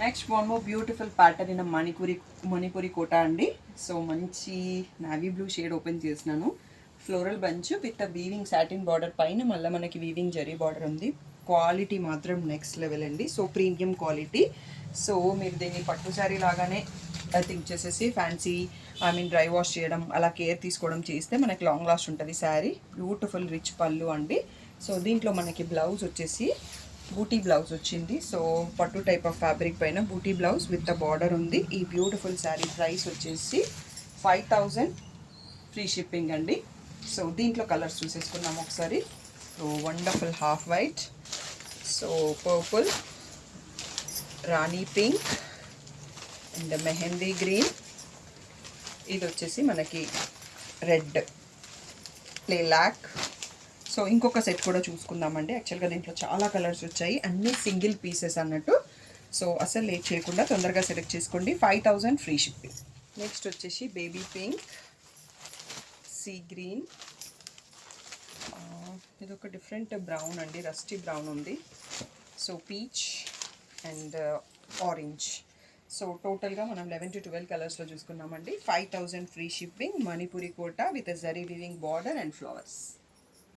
Next one more beautiful pattern in Manipuri Kota అండి. So మంచి navy blue shade open చేసినాను. Floral bunch with weaving satin border పైన మళ్ళీ మనకి వీవింగ్ జరీ బార్డర్ ఉంది. క్వాలిటీ మాత్రం నెక్స్ట్ లెవెల్ అండి. So premium quality. సో మీరు దీన్ని పట్టు శారీ లాగానే థింక్ చేసేసి ఫ్యాన్సీ డ్రై వాష్ చేయడం అలా కేర్ తీసుకోవడం చేస్తే మనకి లాంగ్ లాస్ట్ ఉంటుంది శారీ. బ్యూటిఫుల్ రిచ్ పళ్ళు అండి. సో దీంట్లో మనకి బ్లౌజ్ వచ్చేసి బూటీ బ్లౌజ్ వచ్చింది. సో పట్టు టైప్ ఆఫ్ ఫ్యాబ్రిక్ పైన బూటీ బ్లౌజ్ విత్ ద బార్డర్ ఉంది. ఈ బ్యూటిఫుల్ శారీ ప్రైస్ వచ్చేసి 5000 ఫ్రీ షిప్పింగ్ అండి. సో దీంట్లో కలర్స్ చూసేసుకున్నాము ఒకసారి. So wonderful half white, so purple, Rani pink and mehndi green, ఇది వచ్చేసి మనకి రెడ్, ప్లేలాక్. సో ఇంకొక సెట్ కూడా చూసుకుందామండి. యాక్చువల్గా దీంట్లో చాలా కలర్స్ వచ్చాయి, అన్నీ సింగిల్ పీసెస్ అన్నట్టు. సో అసలు లేట్ చేయకుండా తొందరగా సెలెక్ట్ చేసుకోండి. 5000 ఫ్రీ షిప్పింగ్. నెక్స్ట్ వచ్చేసి బేబీ పింక్, సీ గ్రీన్, ఇది ఒక డిఫరెంట్ బ్రౌన్ అండి, రస్టీ బ్రౌన్ ఉంది. So peach and orange. So టోటల్గా మనం 11 to 12 కలర్స్లో చూసుకున్నామండి. 5000 free shipping, Manipuri Kota with zari weaving border and flowers.